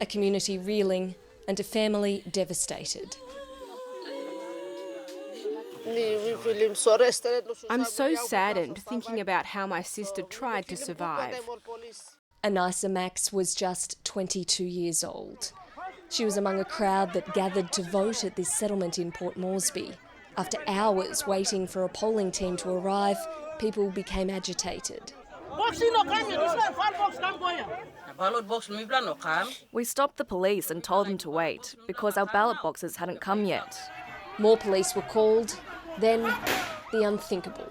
a community reeling and a family devastated. I'm so saddened thinking about how my sister tried to survive. Anisa Max was just 22 years old. She was among a crowd that gathered to vote at this settlement in Port Moresby. After hours waiting for a polling team to arrive, people became agitated. We stopped the police and told them to wait because our ballot boxes hadn't come yet. More police were called, then the unthinkable.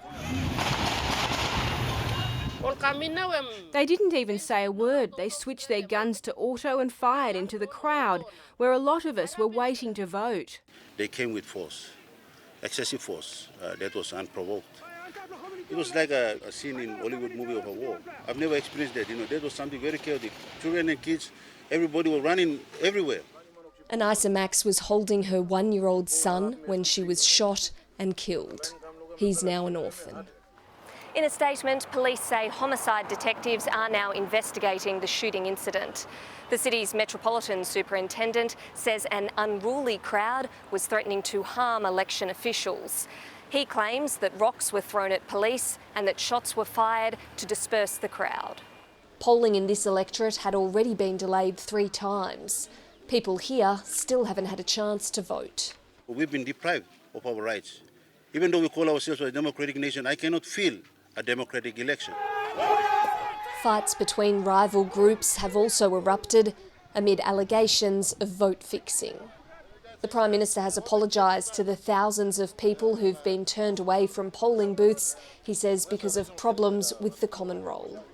They didn't even say a word. They switched their guns to auto and fired into the crowd, where a lot of us were waiting to vote. They came with force, excessive force, that was unprovoked. It was like a scene in Hollywood movie of a war. I've never experienced that, that was something very chaotic. Children and kids, everybody were running everywhere. Anisa Max was holding her 1-year-old son when she was shot and killed. He's now an orphan. In a statement, police say homicide detectives are now investigating the shooting incident. The city's Metropolitan Superintendent says an unruly crowd was threatening to harm election officials. He claims that rocks were thrown at police and that shots were fired to disperse the crowd. Polling in this electorate had already been delayed 3 times. People here still haven't had a chance to vote. We've been deprived of our rights. Even though we call ourselves a democratic nation, I cannot feel a democratic election. Fights between rival groups have also erupted amid allegations of vote fixing. The Prime Minister has apologised to the thousands of people who've been turned away from polling booths, he says, because of problems with the common roll.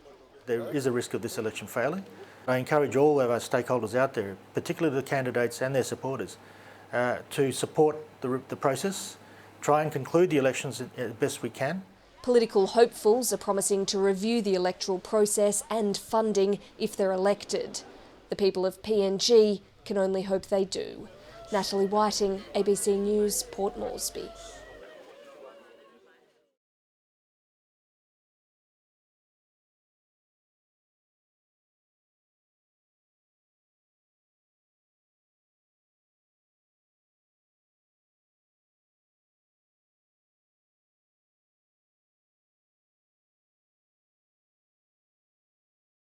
There is a risk of this election failing. I encourage all of our stakeholders out there, particularly the candidates and their supporters, to support the process, try and conclude the elections as best we can. Political hopefuls are promising to review the electoral process and funding if they're elected. The people of PNG can only hope they do. Natalie Whiting, ABC News, Port Moresby.